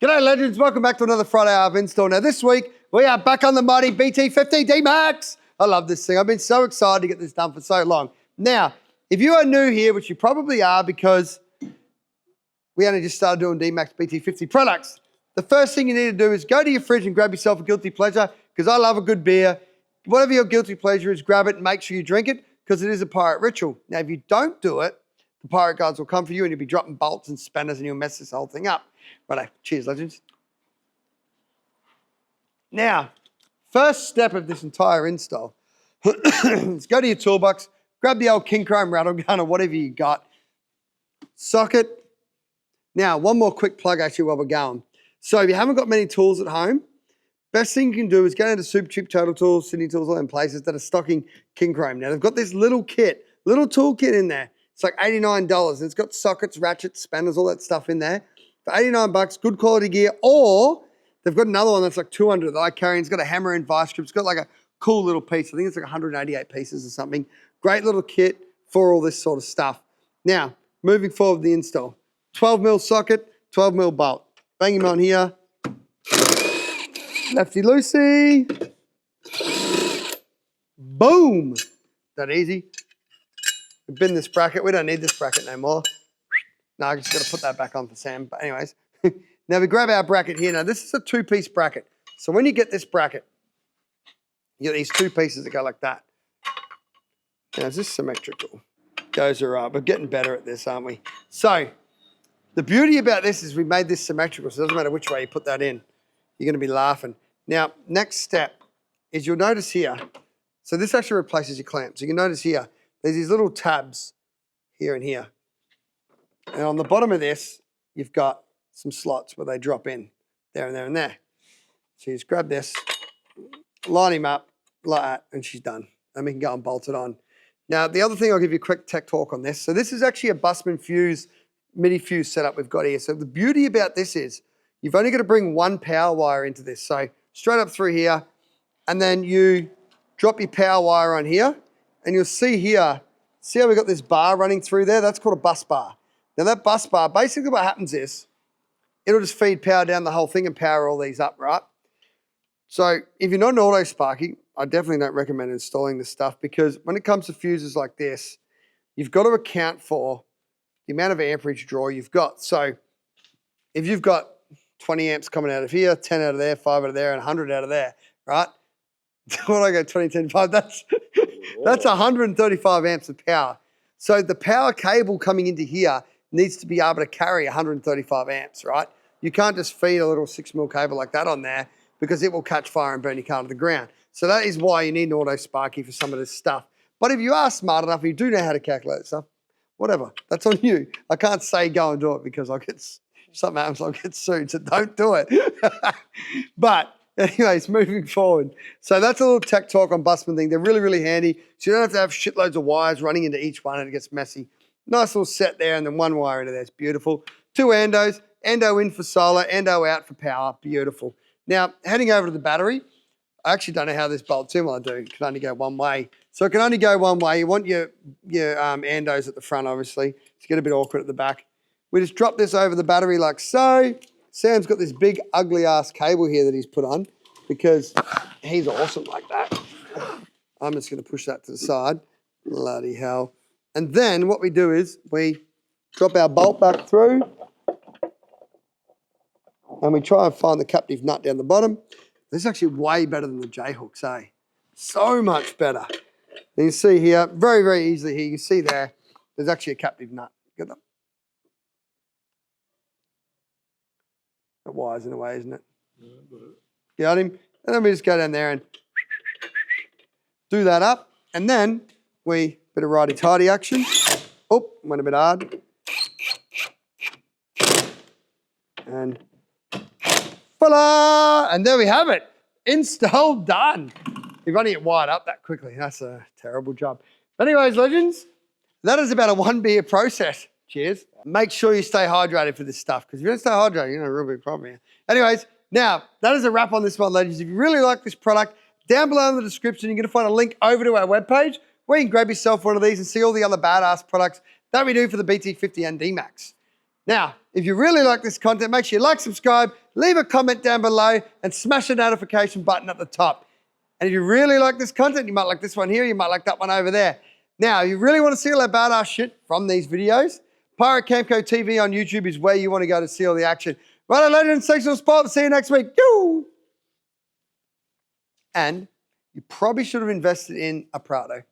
G'day legends, welcome back to another Friday Hour of Install. Now this week, we are back on the mighty BT50 D-Max. I love this thing. I've been so excited to get this done for so long. Now, if you are new here, which you probably are because we only just started doing D-Max BT50 products, the first thing you need to do is go to your fridge and grab yourself a guilty pleasure, because I love a good beer. Whatever your guilty pleasure is, grab it and make sure you drink it, because it is a pirate ritual. Now, if you don't do it, the pirate guards will come for you and you'll be dropping bolts and spanners and you'll mess this whole thing up. Righto, cheers, legends. Now, first step of this entire install is go to your toolbox, grab the old King Chrome rattle gun or whatever you got, socket. Now, one more quick plug actually while we're going. So if you haven't got many tools at home, best thing you can do is go into Super Cheap Total Tools, Sydney Tools, all them places that are stocking King Chrome. Now, they've got this little kit, little tool kit in there. It's like $89 and it's got sockets, ratchets, spanners, all that stuff in there. For 89 bucks, good quality gear, or they've got another one that's like 200 that I carry, and it's got a hammer and vice grip. It's got like a cool little piece. I think it's like 188 pieces or something. Great little kit for all this sort of stuff. Now, moving forward with the install. 12mm socket, 12mm bolt. Bang him on here. Lefty loosey. Boom. That easy. We've bin this bracket. We don't need this bracket no more. No, I just got to put that back on for Sam. But anyways, now we grab our bracket here. Now this is a two-piece bracket. So when you get this bracket, you get these two pieces that go like that. Now is this symmetrical? Goes all right. We're getting better at this, aren't we? So the beauty about this is we made this symmetrical, so it doesn't matter which way you put that in. You're going to be laughing. Now, next step is you'll notice here, so this actually replaces your clamp. So you can notice here, there's these little tabs here and here. And on the bottom of this, you've got some slots where they drop in, there and there and there. So you just grab this, line him up like that, and she's done. And we can go and bolt it on. Now, the other thing, I'll give you a quick tech talk on this. So this is actually a Bussmann fuse, MIDI fuse setup we've got here. So the beauty about this is you've only got to bring one power wire into this. So straight up through here, and then you drop your power wire on here, and you'll see here, see how we've got this bar running through there? That's called a bus bar. Now that bus bar, basically what happens is, it'll just feed power down the whole thing and power all these up, right? So if you're not an auto sparky, I definitely don't recommend installing this stuff, because when it comes to fuses like this, you've got to account for the amount of amperage draw you've got. So if you've got 20 amps coming out of here, 10 out of there, 5 out of there, and 100 out of there, right? When I go 20, 10, 5, that's 135 amps of power. So the power cable coming into here needs to be able to carry 135 amps, right? You can't just feed a little 6mm cable like that on there, because it will catch fire and burn your car to the ground. So that is why you need an auto sparky for some of this stuff. But if you are smart enough, you do know how to calculate stuff, whatever, that's on you. I can't say go and do it, because something happens, I'll get sued, so don't do it. But anyways, moving forward. So that's a little tech talk on Bussmann thing. They're really, really handy. So you don't have to have shitloads of wires running into each one and it gets messy. Nice little set there, and then one wire into there. It's beautiful. Two endos. Endo in for solar, endo out for power. Beautiful. Now, heading over to the battery. I actually don't know how this bolts in. Well, I do. It can only go one way. So it can only go one way. You want your endos at the front, obviously. It's get a bit awkward at the back. We just drop this over the battery like so. Sam's got this big ugly ass cable here that he's put on, because he's awesome like that. I'm just going to push that to the side. Bloody hell. And then what we do is we drop our bolt back through, and we try and find the captive nut down the bottom. This is actually way better than the J-hooks, eh? So much better. And you see here, very, very easily here, you see there's actually a captive nut. Get that? That wire's in the way, isn't it? Got him? And then we just go down there and do that up. And then bit of righty-tighty action. Oh, went a bit hard. And voila! And there we have it. Install done. You've only get wired up that quickly. That's a terrible job. But anyways, legends, that is about a 1 beer process. Cheers. Make sure you stay hydrated for this stuff, because if you don't stay hydrated, you're going to have a real big problem here. Anyways, now, that is a wrap on this one, legends. If you really like this product, down below in the description, you're going to find a link over to our webpage where you can grab yourself one of these and see all the other badass products that we do for the BT50 and D-Max. Now, if you really like this content, make sure you like, subscribe, leave a comment down below, and smash the notification button at the top. And if you really like this content, you might like this one here, you might like that one over there. Now, if you really want to see all that badass shit from these videos, Pirate Camco TV on YouTube is where you want to go to see all the action. Right, ladies and sexual sport. See you next week. Yoo! And you probably should have invested in a Prado.